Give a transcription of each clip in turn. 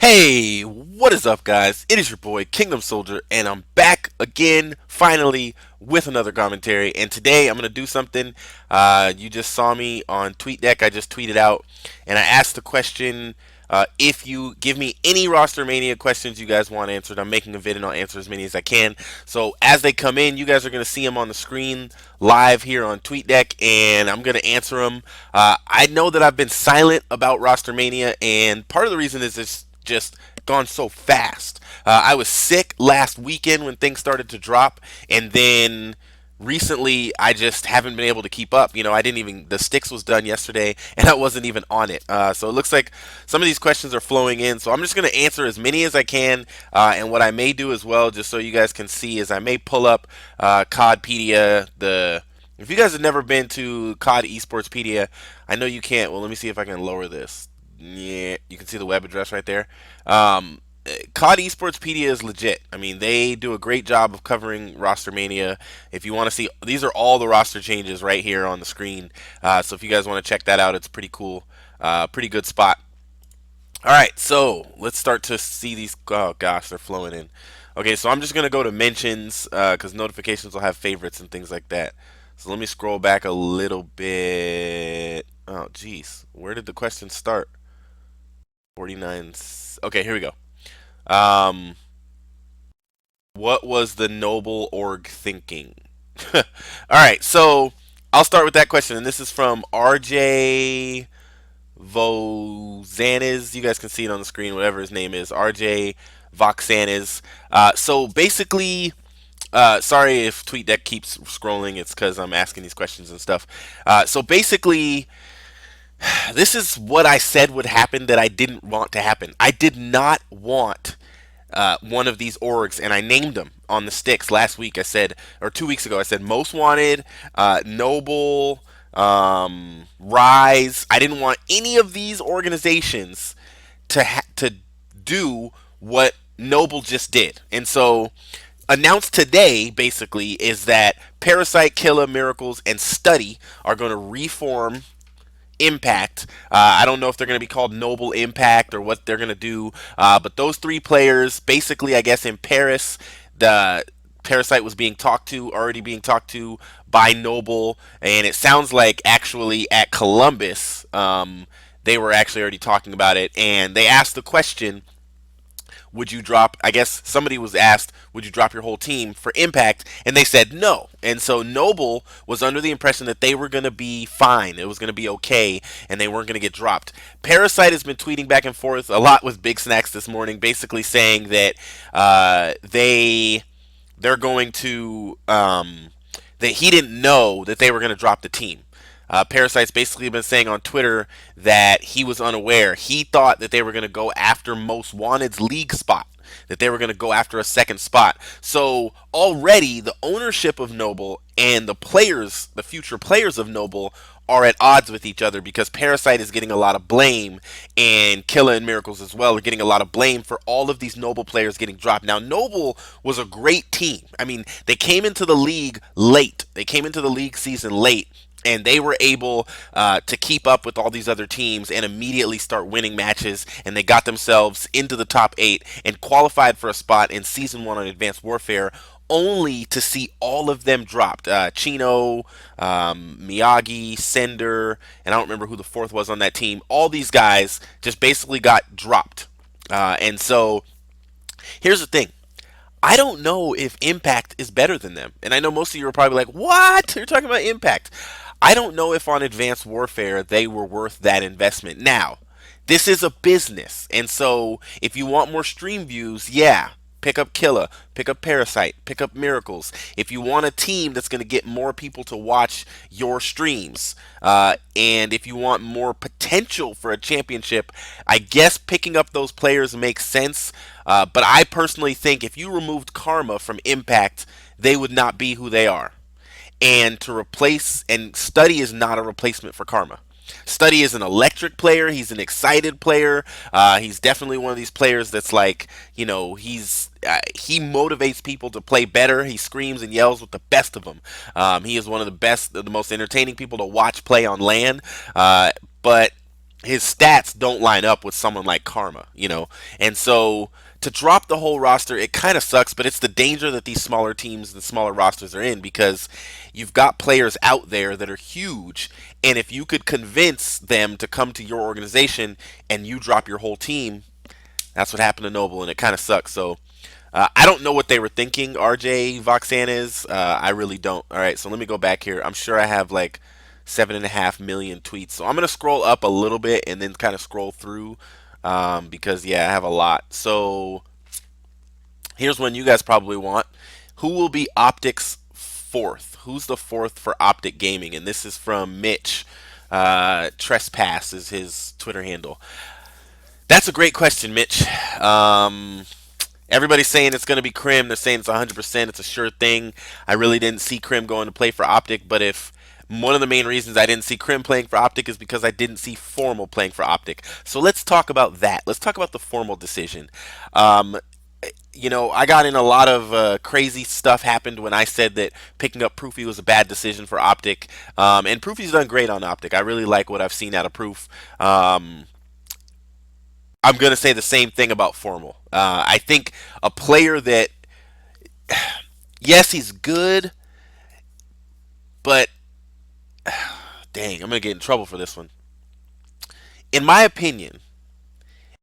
Hey, what is up, guys? It is your boy Kingdom Soldier, and I'm back again, finally, with another commentary. And today I'm gonna do something. You just saw me on TweetDeck. I just tweeted out, and I asked the question: if you give me any Rostermania questions you guys want answered, I'm making a vid and I'll answer as many as I can. So as they come in, you guys are gonna see them on the screen live here on TweetDeck, and I'm gonna answer them. I know that I've been silent about Rostermania, and part of the reason is it's just gone so fast. I was sick last weekend when things started to drop, and then recently I just haven't been able to keep up. I didn't even, the sticks was done yesterday, and I wasn't even on it. So it looks like some of these questions are flowing in. So I'm just going to answer as many as I can. And what I may do as well, just so you guys can see, is I may pull up CODpedia, if you guys have never been to COD Esportspedia, I know you can't. Well, let me see if I can lower this. Yeah, you can see the web address right there. COD Esportspedia is legit. I mean, they do a great job of covering Rostermania. If you want to see, these are all the roster changes right here on the screen. So if you guys want to check that out, it's pretty cool. Pretty good spot. All right, so let's start to see these. Oh gosh, they're flowing in. Okay, so I'm just gonna go to mentions because notifications will have favorites and things like that. So let me scroll back a little bit. Oh, geez, where did the question start? 49. Okay, here we go. Um, what was the noble org thinking? All right, so I'll start with that question, and this is from RJ Vozanes. You guys can see it on the screen, whatever his name is, RJ Voxanes. So basically, sorry if TweetDeck keeps scrolling. It's because I'm asking these questions and stuff. So basically, this is what I said would happen that I didn't want to happen. I did not want one of these orgs, and I named them on the sticks last week. I said, or 2 weeks ago, I said most wanted, noble, rise. I didn't want any of these organizations to do what Noble just did, and so announced today basically is that Parasite, Killer, Miracles, and Study are going to reform Impact. I don't know if they're going to be called Noble Impact or what they're going to do, but those three players, basically, I guess in Paris, the Parasite was being talked to, already being talked to by Noble, and it sounds like actually at Columbus, they were actually already talking about it, and they asked the question, would you drop, I guess somebody was asked, would you drop your whole team for Impact, and they said no. And so Noble was under the impression that they were going to be fine, it was going to be okay, and they weren't going to get dropped. Parasite has been tweeting back and forth a lot with Big Snacks this morning, basically saying that they're going to that he didn't know that they were going to drop the team. Parasite's basically been saying on Twitter that he was unaware. He thought that they were going to go after Most Wanted's league spot, that they were going to go after a second spot. So already the ownership of Noble and the players, the future players of Noble, are at odds with each other because Parasite is getting a lot of blame, and Killa and Miracles as well are getting a lot of blame for all of these Noble players getting dropped. Now, Noble was a great team. I mean, they came into the league late. They came into the league season late, and they were able to keep up with all these other teams and immediately start winning matches, and they got themselves into the top 8 and qualified for a spot in Season 1 on Advanced Warfare, only to see all of them dropped. Chino, Miyagi, Sender, and I don't remember who the fourth was on that team. All these guys just basically got dropped. And so here's the thing. I don't know if Impact is better than them. And I know most of you are probably like, what? You're talking about Impact. I don't know if on Advanced Warfare they were worth that investment. Now, this is a business. And so if you want more stream views, yeah, pick up Killa, pick up Parasite, pick up Miracles. If you want a team that's going to get more people to watch your streams, and if you want more potential for a championship, I guess picking up those players makes sense. But I personally think if you removed Karma from Impact, they would not be who they are. And to replace, and Study is not a replacement for Karma. Study is an electric player. He's an excited player. He's definitely one of these players that's like, he motivates people to play better. He screams and yells with the best of them. He is one of the best, the most entertaining people to watch play on LAN. But his stats don't line up with someone like Karma. And so to drop the whole roster, it kind of sucks, but it's the danger that these smaller teams and smaller rosters are in because you've got players out there that are huge, and if you could convince them to come to your organization and you drop your whole team, that's what happened to Noble, and it kind of sucks. So I don't know what they were thinking, RJ Voxan is. I really don't. All right, so let me go back here. I'm sure I have like 7.5 million tweets. So I'm going to scroll up a little bit and then kind of scroll through because, yeah, I have a lot. So here's one you guys probably want. Who will be OpTic's fourth? Who's the fourth for OpTic Gaming? And this is from Mitch. Trespass is his Twitter handle. That's a great question, Mitch. Everybody's saying it's going to be Krim. They're saying it's 100%. It's a sure thing. I really didn't see Krim going to play for OpTic, but if one of the main reasons I didn't see Krim playing for OpTic is because I didn't see Formal playing for OpTic. So let's talk about that. Let's talk about the Formal decision. Um, I got in a lot of crazy stuff happened when I said that picking up Proofy was a bad decision for OpTic. And Proofy's done great on OpTic. I really like what I've seen out of Proof. I'm going to say the same thing about Formal. I think a player that, yes, he's good, but dang, I'm going to get in trouble for this one. In my opinion,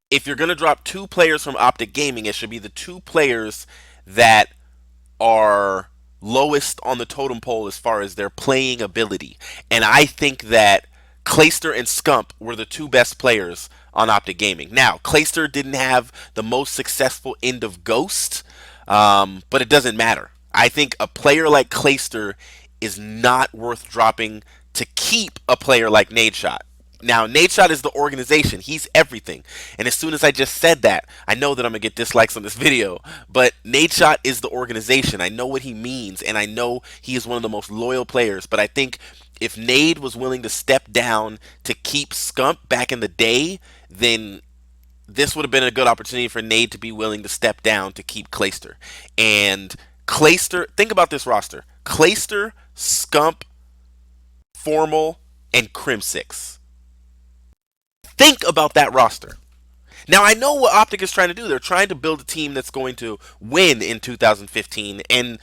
if you're going to drop two players from OpTic Gaming, it should be the two players that are lowest on the totem pole as far as their playing ability. And I think that Clayster and Scump were the two best players on OpTic Gaming. Now, Clayster didn't have the most successful end of Ghost, but it doesn't matter. I think a player like Clayster is not worth dropping to keep a player like Nadeshot. Now, Nadeshot is the organization. He's everything. And as soon as I just said that, I know that I'm going to get dislikes on this video. But Nadeshot is the organization. I know what he means, and I know he is one of the most loyal players. But I think if Nade was willing to step down to keep Scump back in the day, then this would have been a good opportunity for Nade to be willing to step down to keep Clayster. And Clayster, think about this roster. Clayster, Scump, Formal, and Crim6. Think about that roster. Now, I know what OpTic is trying to do. They're trying to build a team that's going to win in 2015, and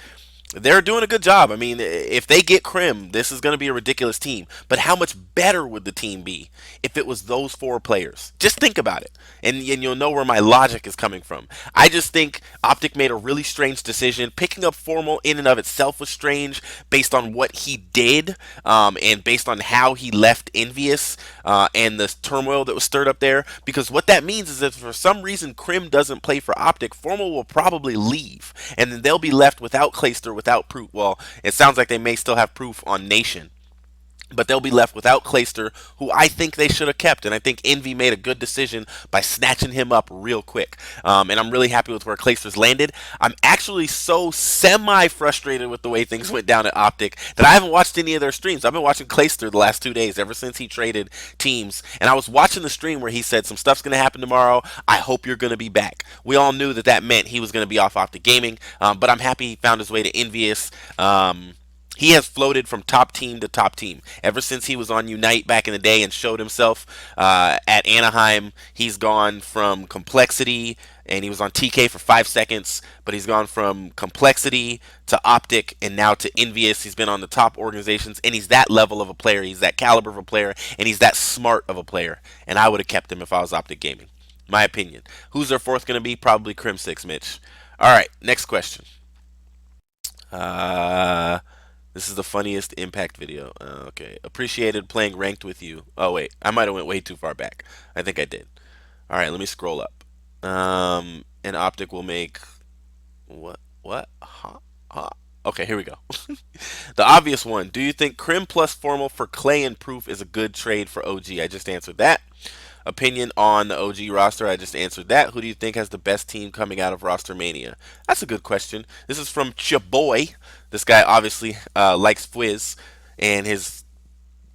they're doing a good job. I mean, if they get Krim, this is going to be a ridiculous team. But how much better would the team be if it was those four players? Just think about it, and you'll know where my logic is coming from. I just think OpTic made a really strange decision. Picking up Formal in and of itself was strange based on what he did and based on how he left Envious and the turmoil that was stirred up there. Because what that means is that if for some reason Krim doesn't play for OpTic, Formal will probably leave, and then they'll be left without Clayster, without Proof. Well, it sounds like they may still have Proof on Nation, but they'll be left without Clayster, who I think they should have kept. And I think Envy made a good decision by snatching him up real quick. And I'm really happy with where Clayster's landed. I'm actually so semi-frustrated with the way things went down at OpTic that I haven't watched any of their streams. I've been watching Clayster the last 2 days, ever since he traded teams. And I was watching the stream where he said, some stuff's going to happen tomorrow. I hope you're going to be back. We all knew that that meant he was going to be off OpTic Gaming. But I'm happy he found his way to Envious. He has floated from top team to top team. Ever since he was on Unite back in the day and showed himself at Anaheim, he's gone from complexity, and he was on TK for 5 seconds, but he's gone from complexity to OpTic and now to Envious. He's been on the top organizations, and he's that level of a player. He's that caliber of a player, and he's that smart of a player. And I would have kept him if I was OpTic Gaming. My opinion. Who's their fourth going to be? Probably Crim6, Mitch. All right, next question. Uh... This is the funniest impact video. Okay. Appreciated playing ranked with you. Oh, wait. I might have went way too far back. I think I did. All right, let me scroll up. And OpTic will make... What? What? Huh? Huh? Okay, here we go. The obvious one. Do you think Krim plus Formal for Clay and Proof is a good trade for OG? I just answered that. Opinion on the OG roster. I just answered that. Who do you think has the best team coming out of Rostermania? That's a good question. This is from Chaboy. This guy obviously likes Fwiz, and his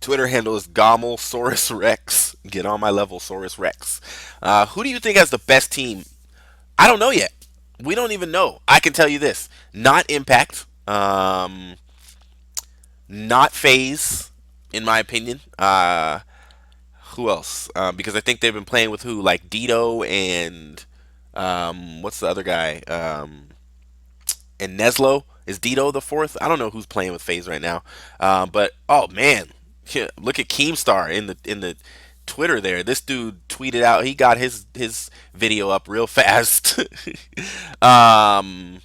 Twitter handle is Gommelsaurus Rex. Get on my level, Saurus Rex. Who do you think has the best team? I don't know yet. We don't even know. I can tell you this: not Impact, not FaZe, in my opinion. Who else? Because I think they've been playing with who, like Dito and what's the other guy? And Neslo. Is Dito the fourth? I don't know who's playing with FaZe right now. But oh man, yeah, look at Keemstar in the Twitter there. This dude tweeted out he got his video up real fast. um,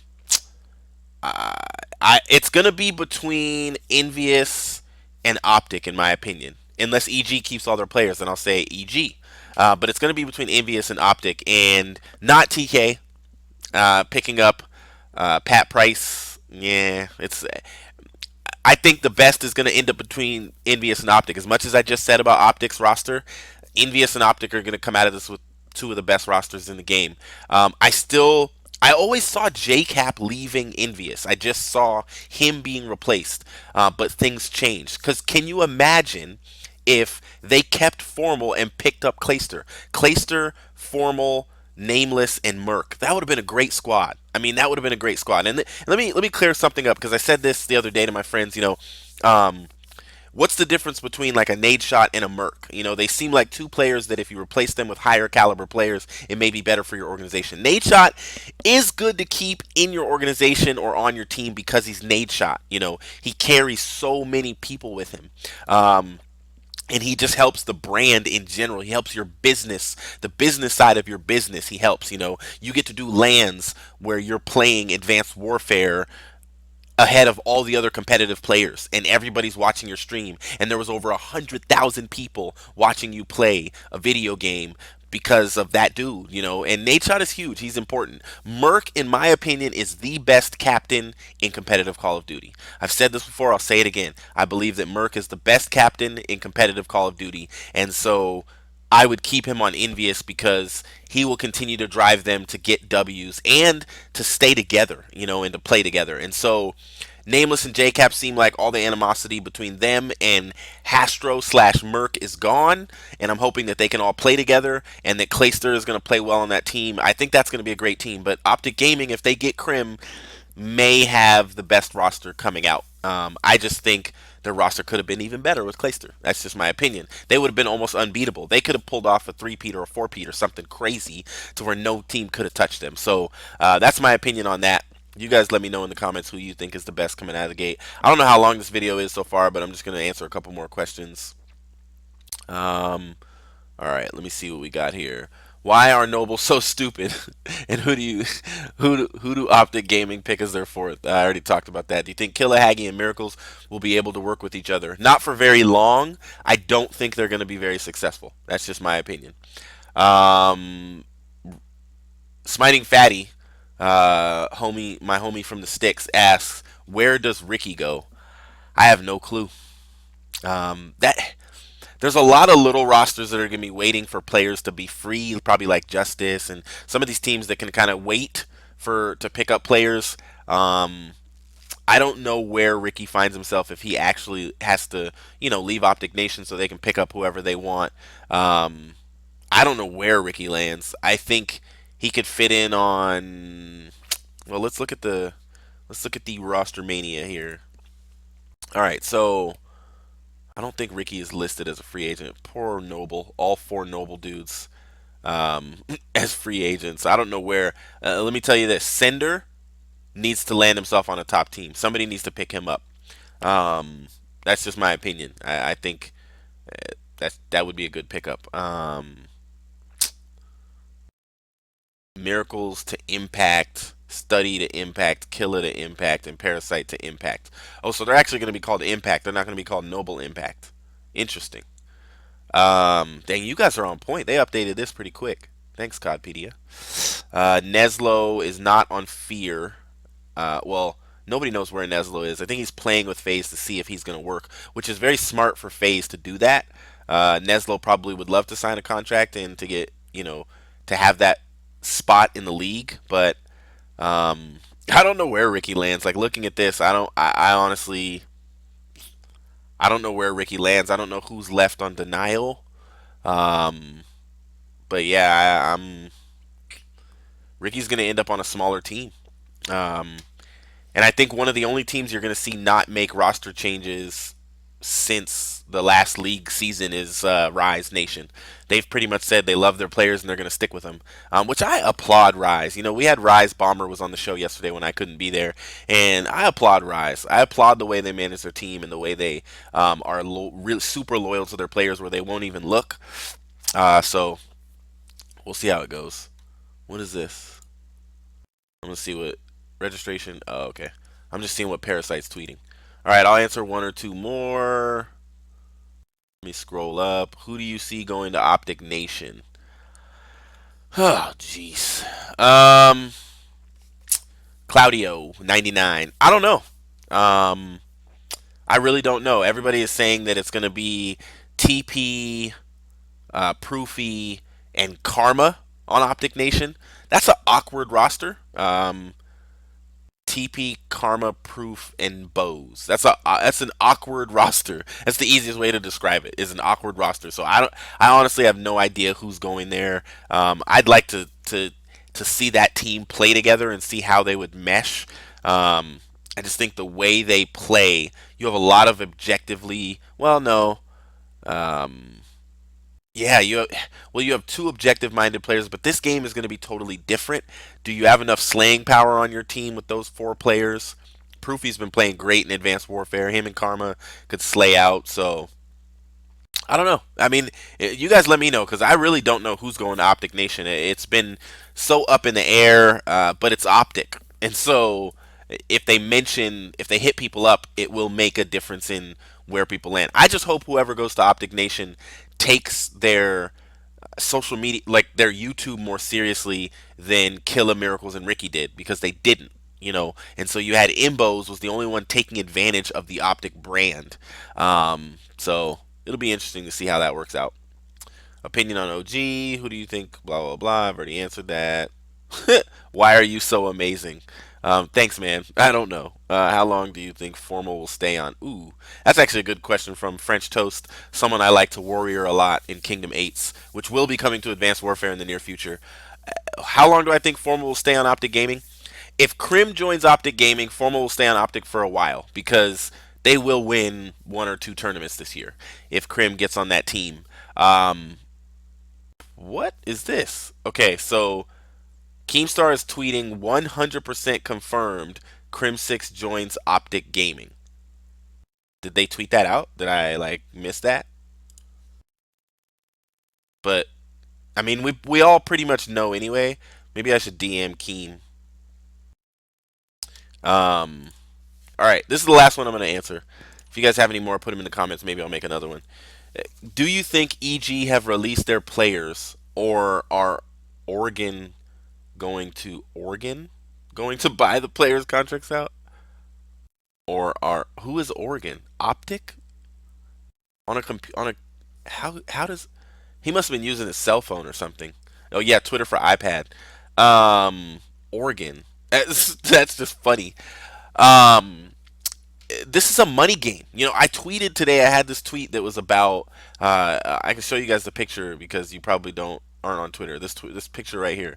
it's gonna be between Envious and OpTic in my opinion. Unless EG keeps all their players, then I'll say EG. But it's gonna be between Envious and OpTic, and not TK picking up Pat Price. Yeah, it's. I think the best is going to end up between Envious and OpTic. As much as I just said about OpTic's roster, Envious and OpTic are going to come out of this with two of the best rosters in the game. I always saw JCap leaving Envious. I just saw him being replaced, but things changed. Because can you imagine if they kept Formal and picked up Clayster? Clayster, Formal, Nameless, and Merc. That would have been a great squad. I mean, that would have been a great squad. And let me clear something up because I said this the other day to my friends. Um, what's the difference between like a nade shot and a merc? They seem like two players that if you replace them with higher caliber players, it may be better for your organization. Nade shot is good to keep in your organization or on your team because he's nade shot. He carries so many people with him. And he just helps the brand in general. He helps your business, the business side of your business. He helps. You get to do lands where you're playing Advanced Warfare ahead of all the other competitive players, and everybody's watching your stream, and there was over 100,000 people watching you play a video game because of that dude. And Nate Shot is huge. He's important. Merc, in my opinion, is the best captain in competitive Call of Duty. I've said this before, I'll say it again. I believe that Merc is the best captain in competitive Call of Duty, and so I would keep him on Envious because he will continue to drive them to get W's and to stay together, and to play together. And so Nameless and JCap seem like all the animosity between them and Hastro slash Merc is gone, and I'm hoping that they can all play together and that Clayster is going to play well on that team. I think that's going to be a great team, but OpTic Gaming, if they get Crim, may have the best roster coming out. I just think their roster could have been even better with Clayster. That's just my opinion. They would have been almost unbeatable. They could have pulled off a three-peat or a four-peat or something crazy to where no team could have touched them. So that's my opinion on that. You guys let me know in the comments who you think is the best coming out of the gate. I don't know how long this video is so far, but I'm just going to answer a couple more questions. All right, let me see what we got here. Why are Nobles so stupid? And who do OpTic Gaming pick as their fourth? I already talked about that. Do you think Killahaggy and Miracles will be able to work with each other? Not for very long. I don't think they're going to be very successful. That's just my opinion. Um, Smiting Fatty, my homie from the sticks, asks, "Where does Ricky go?" I have no clue. That there's a lot of little rosters that are going to be waiting for players to be free, probably like Justice and some of these teams that can kind of wait to pick up players. I don't know where Ricky finds himself if he actually has to, leave Optic Nation so they can pick up whoever they want. I don't know where Ricky lands. I think he could fit in on. Well, let's look at the Rostermania here. All right, so I don't think Ricky is listed as a free agent. Poor Noble, all four Noble dudes as free agents. I don't know where. Let me tell you this: Sender needs to land himself on a top team. Somebody needs to pick him up. Um, that's just my opinion. I think that would be a good pickup. Miracles to Impact, Study to Impact, Killer to Impact, and Parasite to Impact. Oh, so they're actually going to be called Impact. They're not going to be called Noble Impact. Interesting. Dang, you guys are on point. They updated this pretty quick. Thanks, Codpedia. Neslo is not on Fear. Well, nobody knows where Neslo is. I think he's playing with FaZe to see if he's going to work, which is very smart for FaZe to do that. Neslo probably would love to sign a contract and to get, to have that spot in the league, but I don't know where Ricky lands. Like looking at this, I honestly, I don't know where Ricky lands. I don't know who's left on denial. Um, but yeah, Ricky's gonna end up on a smaller team. Um, and I think one of the only teams you're gonna see not make roster changes since the last league season is Rise Nation. They've pretty much said they love their players and they're going to stick with them, which I applaud Rise. You know, we had Rise Bomber was on the show yesterday when I couldn't be there, and I applaud Rise. I applaud the way they manage their team and the way they are really super loyal to their players, where they won't even look. So we'll see how it goes. What is this? I'm gonna see what registration. Oh, okay. I'm just seeing what Parasite's tweeting. All right, I'll answer one or two more. Let me scroll up. Who do you see going to OpTic Nation? Oh, jeez. Claudio 99. I don't know. I really don't know. Everybody is saying that it's going to be TP, Proofy, and Karma on OpTic Nation. That's an awkward roster. TP, Karma, Proof, and Bose. That's an awkward roster. That's the easiest way to describe it. Is an awkward roster. So I honestly have no idea who's going there. I'd like to see that team play together and see how they would mesh. I just think the way they play, you have a lot of objectively. Well, no. Um, yeah, you have two objective-minded players, but this game is going to be totally different. Do you have enough slaying power on your team with those four players? Proofy's been playing great in Advanced Warfare. Him and Karma could slay out, so I don't know. I mean, you guys let me know because I really don't know who's going to OpTic Nation. It's been so up in the air, but it's OpTic, and so if they hit people up, it will make a difference in where people land. I just hope whoever goes to OpTic Nation takes their social media, like their YouTube, more seriously than Killa Miracles and Ricky did, because they didn't. And so you had Imbos was the only one taking advantage of the OpTic brand. So it'll be interesting to see how that works out. Opinion on OG. Who do you think? Blah, blah, blah. I've already answered that. Why are you so amazing? Thanks, man. I don't know. How long do you think Formal will stay on? Ooh, that's actually a good question from French Toast, someone I like to warrior a lot in Kingdom 8s, which will be coming to Advanced Warfare in the near future. How long do I think Formal will stay on OpTic Gaming? If Crim joins OpTic Gaming, Formal will stay on OpTic for a while, because they will win one or two tournaments this year if Crim gets on that team. What is this? Okay, so Keemstar is tweeting 100% confirmed Crim6 joins OpTic Gaming. Did they tweet that out? Did I miss that? But I mean, we all pretty much know anyway. Maybe I should DM Keem. All right, this is the last one I'm going to answer. If you guys have any more, put them in the comments. Maybe I'll make another one. Do you think EG have released their players, or are Oregon going to buy the players' contracts out? Or who is Oregon? OpTic on a how does he must have been using his cell phone or something? Oh yeah, Twitter for iPad. Oregon. That's just funny. Um, this is a money game. I tweeted today. I had this tweet that was about. I can show you guys the picture because you probably aren't on Twitter. This picture right here.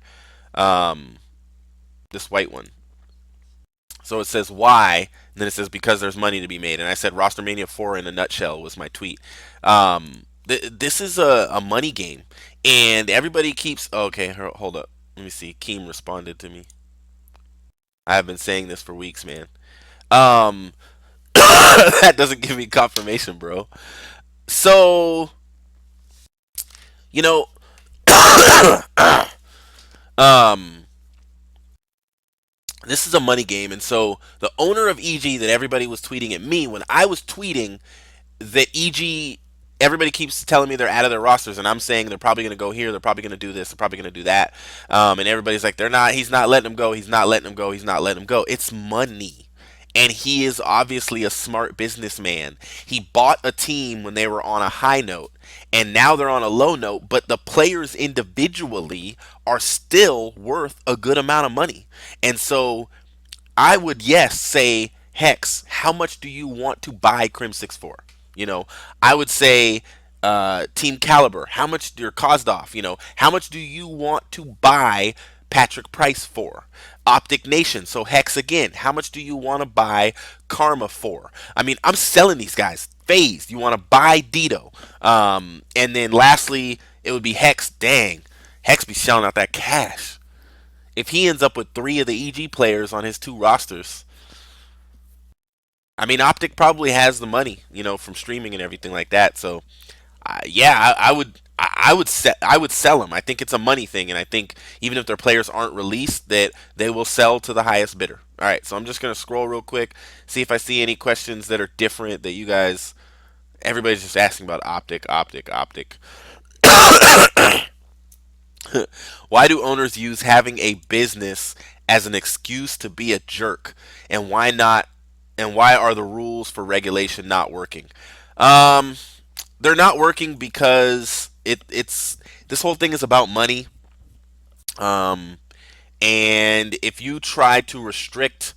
Um, this white one. So it says why, and then it says because there's money to be made. And I said Rostermania 4 in a nutshell was my tweet. This is a money game, and everybody keeps. Oh, okay, hold up. Let me see. Keem responded to me. I have been saying this for weeks, man. Um, that doesn't give me confirmation, bro. So, you know, um, this is a money game, and so the owner of EG that everybody was tweeting at me when I was tweeting that EG, everybody keeps telling me they're out of their rosters, and I'm saying they're probably going to go here, they're probably going to do this, they're probably going to do that, and everybody's like, they're not. He's not letting them go. He's not letting them go. He's not letting them go. It's money. And he is obviously a smart businessman. He bought a team when they were on a high note, and now they're on a low note, but the players individually are still worth a good amount of money. And so I would, yes, say, Hex, how much do you want to buy Crim6 for? I would say Team Caliber, how much, your Kozdov, how much do you want to buy Patrick Price for? OpTic Nation, so Hex again, how much do you want to buy Karma for? I mean, I'm selling these guys. phased. You want to buy Dito. And then lastly, it would be Hex. Dang, Hex be shelling out that cash. If he ends up with three of the EG players on his two rosters, I mean, OpTic probably has the money, from streaming and everything like that. So, yeah, I would. I would sell them. I think it's a money thing, and I think even if their players aren't released, that they will sell to the highest bidder. All right, so I'm just gonna scroll real quick, see if I see any questions that are different that you guys. Everybody's just asking about OpTic, OpTic, OpTic. Why do owners use having a business as an excuse to be a jerk? And why not? And why are the rules for regulation not working? Um, they're not working because it's this whole thing is about money. Um, and if you try to restrict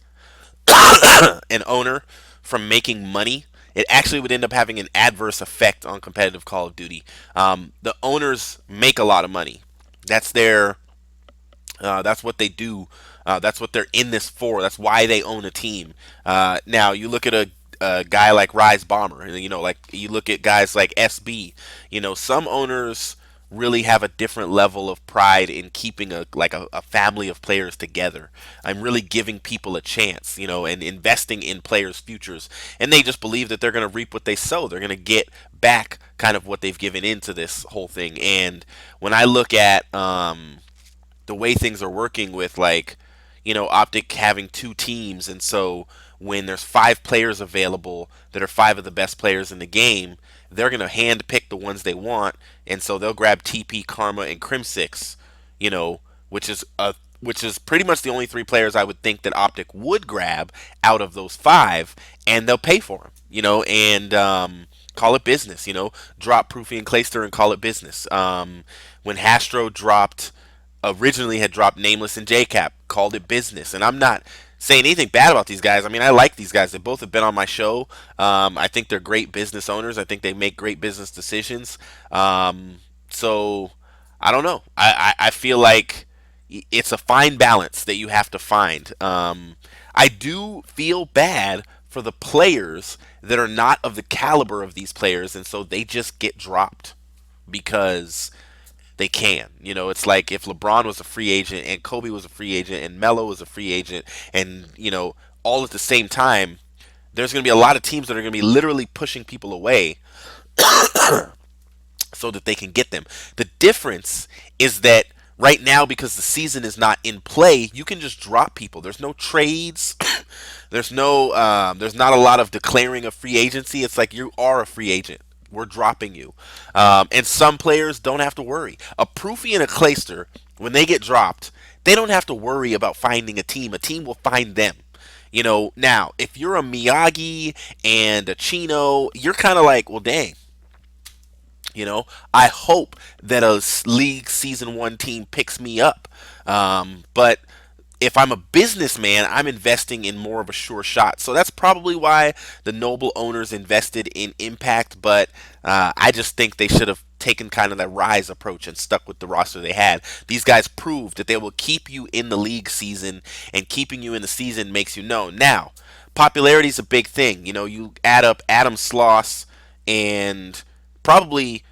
an owner from making money, it actually would end up having an adverse effect on competitive Call of Duty. The owners make a lot of money. That's their that's what they do. That's what they're in this for. That's why they own a team. Now you look at a guy like Rise Bomber, and like you look at guys like SB. Some owners really have a different level of pride in keeping a family of players together. I'm really giving people a chance, and investing in players' futures. And they just believe that they're going to reap what they sow. They're going to get back kind of what they've given into this whole thing. And when I look at the way things are working with OpTic having two teams, and so when there's five players available that are five of the best players in the game, they're gonna hand pick the ones they want, and so they'll grab TP, Karma, and Crim6, you know, which is a which is pretty much the only three players I would think that OpTic would grab out of those five, and they'll pay for them, and call it business, drop Proofy and Clayster and call it business. When Hastro dropped originally had dropped Nameless and JCap, called it business. And I'm not saying anything bad about these guys. I mean, I like these guys. They both have been on my show. I think they're great business owners. I think they make great business decisions. So I don't know. I feel like it's a fine balance that you have to find. I do feel bad for the players that are not of the caliber of these players, and so they just get dropped because they can. It's like if LeBron was a free agent and Kobe was a free agent and Melo was a free agent, and all at the same time, there's going to be a lot of teams that are going to be literally pushing people away so that they can get them. The difference is that right now, because the season is not in play, you can just drop people. There's no trades. There's not a lot of declaring a free agency. It's like you are a free agent. We're dropping you. And some players don't have to worry. A Proofy and a Clayster, when they get dropped, they don't have to worry about finding a team. A team will find them. Now, if you're a Miyagi and a Chino, you're kind of like, well, dang. I hope that a league season one team picks me up. But if I'm a businessman, I'm investing in more of a sure shot. So that's probably why the Noble owners invested in Impact. But I just think they should have taken kind of that Rise approach and stuck with the roster they had. These guys proved that they will keep you in the league season, and keeping you in the season makes you known. Now, popularity is a big thing. You add up Adam Sloss and probably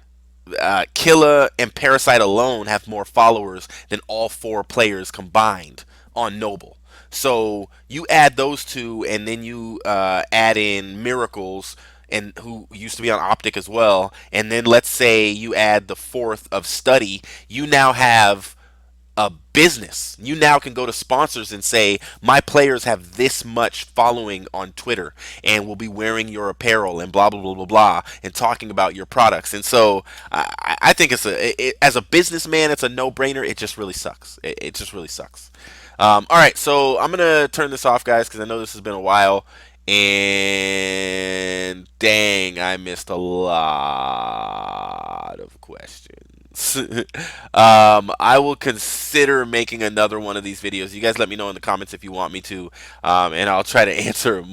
Killa and Parasite alone have more followers than all four players combined on Noble. So you add those two, and then you add in Miracles, and who used to be on OpTic as well, and then let's say you add the fourth of Study. You now have a business. You now can go to sponsors and say, my players have this much following on Twitter and will be wearing your apparel and blah, blah, blah, blah, blah, and talking about your products. And so I think as a businessman, it's a no-brainer. It just really sucks. It just really sucks. All right, so I'm going to turn this off, guys, because I know this has been a while. And dang, I missed a lot of questions. I will consider making another one of these videos. You guys let me know in the comments if you want me to, and I'll try to answer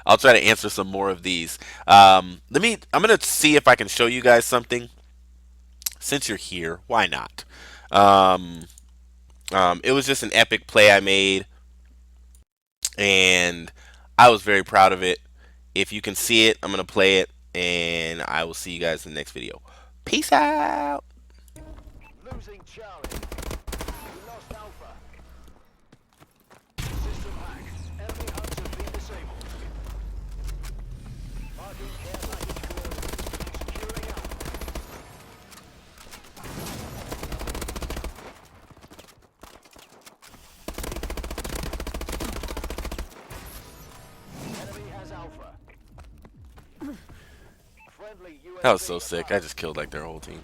I'll try to answer some more of these. I'm gonna see if I can show you guys something. Since you're here, why not? It was just an epic play I made, and I was very proud of it. If you can see it, I'm gonna play it, and I will see you guys in the next video. Peace out. Losing Charlie. We lost Alpha. System hacked. Enemy hubs have been disabled. Marking care package coordinates. Securing Alpha. Enemy has Alpha. Friendly That was so UAV sick. I just killed like their whole team.